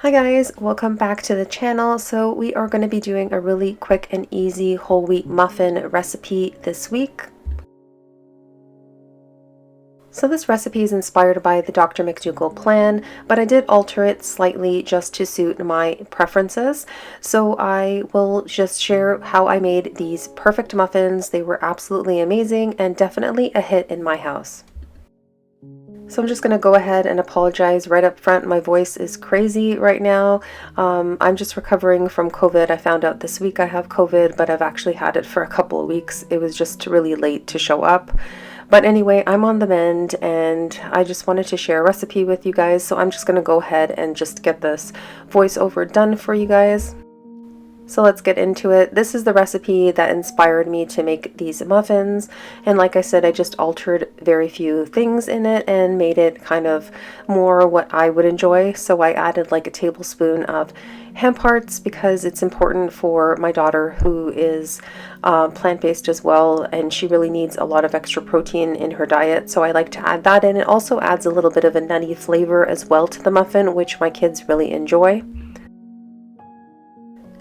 Hi guys, welcome back to the channel. So we are going to be doing a really quick and easy whole wheat muffin recipe this week. So this recipe is inspired by the Dr. McDougall plan, but I did alter it slightly just to suit my preferences. So I will just share how I made these perfect muffins. They were absolutely amazing and definitely a hit in my house. So I'm just going to go ahead and apologize right up front. My voice is crazy right now. I'm just recovering from COVID. I found out this week I have COVID, but I've actually had it for a couple of weeks. It was just really late to show up. But anyway, I'm on the mend and I just wanted to share a recipe with you guys. So I'm just going to go ahead and just get this voiceover done for you guys. So let's get into it. This is the recipe that inspired me to make these muffins, and like I said, I just altered very few things in it and made it kind of more what I would enjoy. So I added like a tablespoon of hemp hearts because it's important for my daughter who is plant-based as well, and she really needs a lot of extra protein in her diet, so I like to add that in. It also adds a little bit of a nutty flavor as well to the muffin, which my kids really enjoy.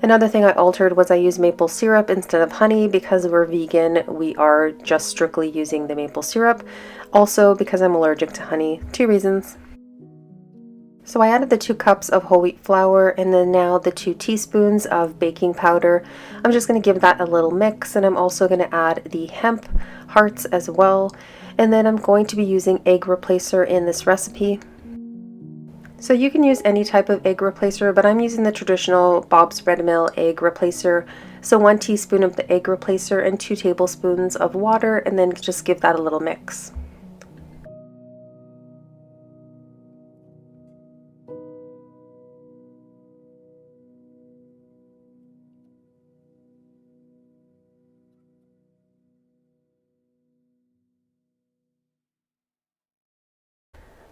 Another thing I altered was I used maple syrup instead of honey. Because we're vegan, we are just strictly using the maple syrup. Also because I'm allergic to honey. 2 reasons. So I added the 2 cups of whole wheat flour and then now the 2 teaspoons of baking powder. I'm just going to give that a little mix, and I'm also going to add the hemp hearts as well. And then I'm going to be using egg replacer in this recipe. So you can use any type of egg replacer, but I'm using the traditional Bob's Red Mill egg replacer. So 1 teaspoon of the egg replacer and 2 tablespoons of water, and then just give that a little mix.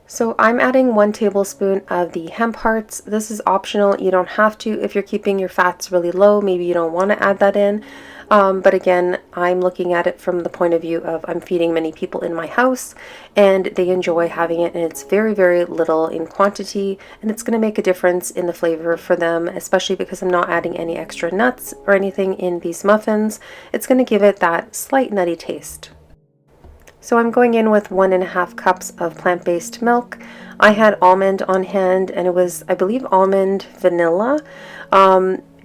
So I'm adding 1 tablespoon of the hemp hearts. This is optional. You don't have to. If you're keeping your fats really low, maybe you don't want to add that in. But again, I'm looking at it from the point of view of I'm feeding many people in my house and they enjoy having it, and it's very, very little in quantity, and it's going to make a difference in the flavor for them, especially because I'm not adding any extra nuts or anything in these muffins. It's going to give it that slight nutty taste. So I'm going in with 1.5 cups of plant-based milk. I had almond on hand, and it was, I believe, almond vanilla.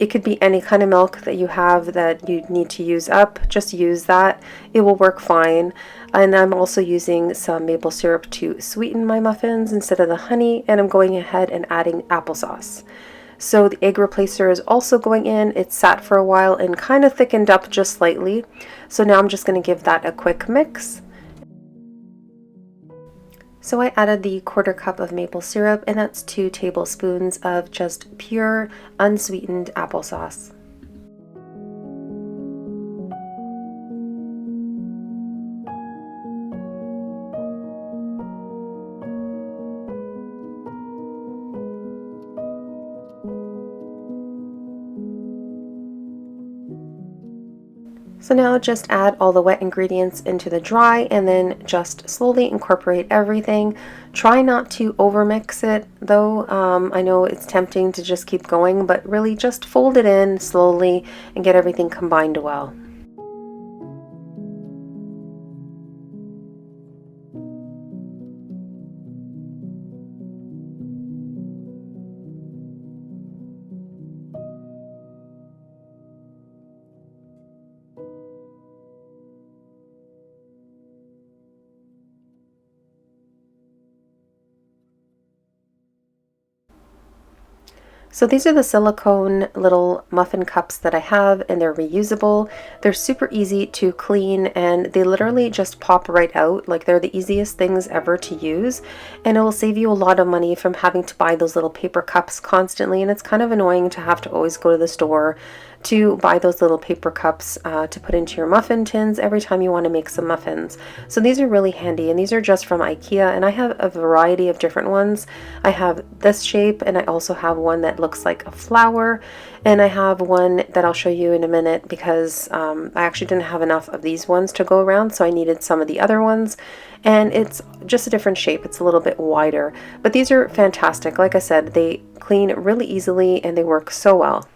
It could be any kind of milk that you have that you need to use up. Just use that. It will work fine. And I'm also using some maple syrup to sweeten my muffins instead of the honey, and I'm going ahead and adding applesauce. So the egg replacer is also going in. It sat for a while and kind of thickened up just slightly. So now I'm just going to give that a quick mix. So I added the 1/4 cup of maple syrup, and that's 2 tablespoons of just pure unsweetened applesauce. So now just add all the wet ingredients into the dry, and then just slowly incorporate everything. Try not to overmix it though. I know it's tempting to just keep going, but really just fold it in slowly and get everything combined well. So these are the silicone little muffin cups that I have, and they're reusable. They're super easy to clean, and they literally just pop right out. Like, they're the easiest things ever to use, and it will save you a lot of money from having to buy those little paper cups constantly, and it's kind of annoying to have to always go to the store to buy those little paper cups to put into your muffin tins every time you want to make some muffins. So these are really handy, and these are just from IKEA, and I have a variety of different ones. I have this shape, and I also have one that looks like a flower, and I have one that I'll show you in a minute because I actually didn't have enough of these ones to go around, so I needed some of the other ones. And it's just a different shape. It's a little bit wider, but these are fantastic. Like I said, they clean really easily and they work so well.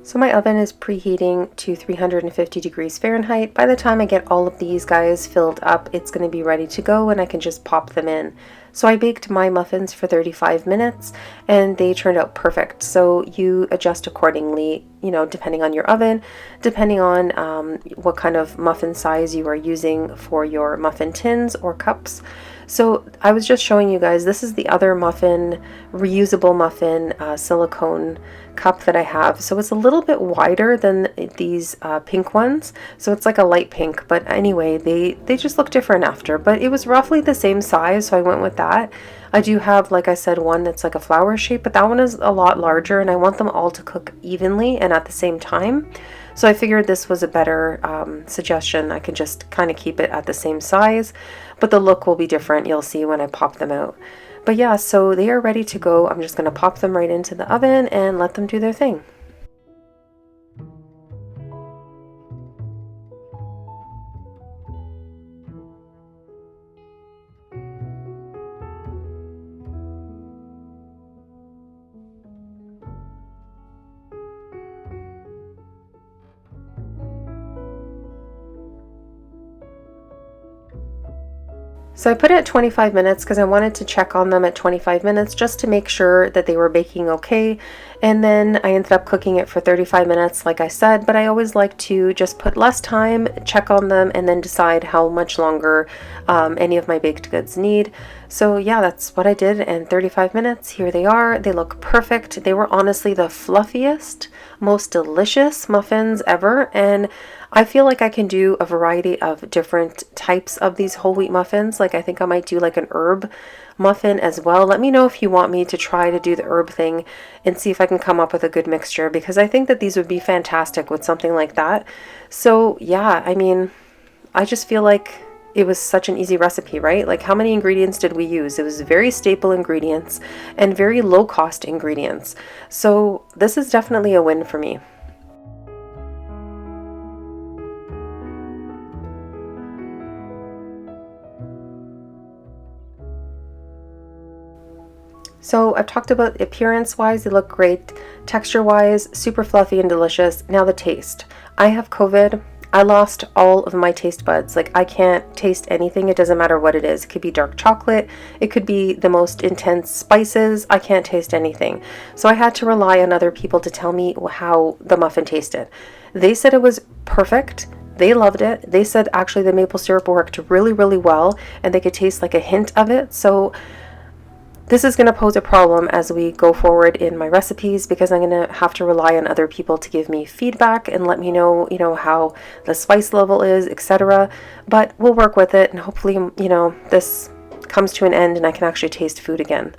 So my oven is preheating to 350 degrees Fahrenheit. By the time I get all of these guys filled up, it's going to be ready to go and I can just pop them in. So I baked my muffins for 35 minutes and they turned out perfect. So you adjust accordingly, you know, depending on your oven, depending on what kind of muffin size you are using for your muffin tins or cups. So I was just showing you guys, this is the other muffin, reusable muffin silicone cup that I have. So it's a little bit wider than these pink ones. So it's like a light pink, but anyway, they just look different after, but it was roughly the same size. So I went with that. I do have, like I said, one that's like a flower shape, but that one is a lot larger and I want them all to cook evenly and at the same time. So I figured this was a better suggestion. I can just kind of keep it at the same size, but the look will be different. You'll see when I pop them out. But yeah, so they are ready to go. I'm just going to pop them right into the oven and let them do their thing. So I put it at 25 minutes because I wanted to check on them at 25 minutes just to make sure that they were baking okay. And then I ended up cooking it for 35 minutes, like I said, but I always like to just put less time, check on them, and then decide how much longer any of my baked goods need. So yeah, that's what I did in 35 minutes. Here they are. They look perfect. They were honestly the fluffiest, most delicious muffins ever. And I feel like I can do a variety of different types of these whole wheat muffins. Like I think I might do like an herb muffin as well. Let me know if you want me to try to do the herb thing and see if I can come up with a good mixture, because I think that these would be fantastic with something like that. So yeah, I mean, I just feel like it was such an easy recipe, right? Like how many ingredients did we use? It was very staple ingredients and very low cost ingredients. So this is definitely a win for me. So I've talked about appearance wise, they look great. Texture wise, super fluffy and delicious. Now the taste. I have COVID. I lost all of my taste buds. Like I can't taste anything. It doesn't matter what it is. It could be dark chocolate. It could be the most intense spices. I can't taste anything. So I had to rely on other people to tell me how the muffin tasted. They said it was perfect. They loved it. They said actually the maple syrup worked really, really well and they could taste like a hint of it. So this is going to pose a problem as we go forward in my recipes, because I'm going to have to rely on other people to give me feedback and let me know, how the spice level is, etc. But we'll work with it and hopefully, this comes to an end and I can actually taste food again.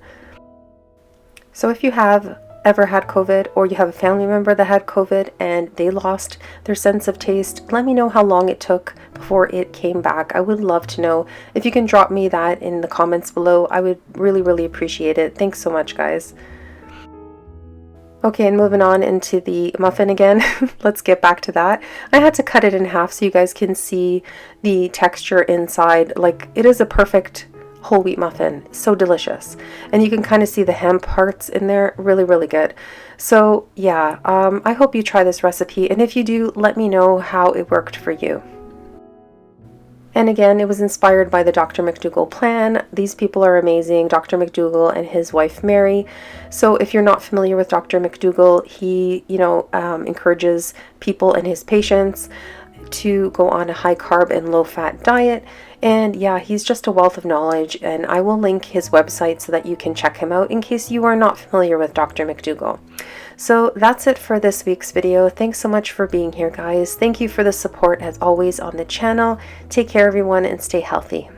So if you have ever had COVID or you have a family member that had COVID and they lost their sense of taste, let me know how long it took before it came back. I would love to know. If you can drop me that in the comments below, I would really, really appreciate it. Thanks so much, guys. Okay, and moving on into the muffin again. Let's get back to that. I had to cut it in half so you guys can see the texture inside. Like, it is a perfect whole wheat muffin. So delicious. And you can kind of see the hemp parts in there. Really, really good. So yeah, I hope you try this recipe. And if you do, let me know how it worked for you. And again, it was inspired by the Dr. McDougall plan. These people are amazing, Dr. McDougall and his wife Mary. So if you're not familiar with Dr. McDougall, he, encourages people and his patients to go on a high carb and low fat diet. And yeah, he's just a wealth of knowledge, and I will link his website so that you can check him out in case you are not familiar with Dr. McDougall. So that's it for this week's video. Thanks so much for being here, guys. Thank you for the support as always on the channel. Take care, everyone, and stay healthy.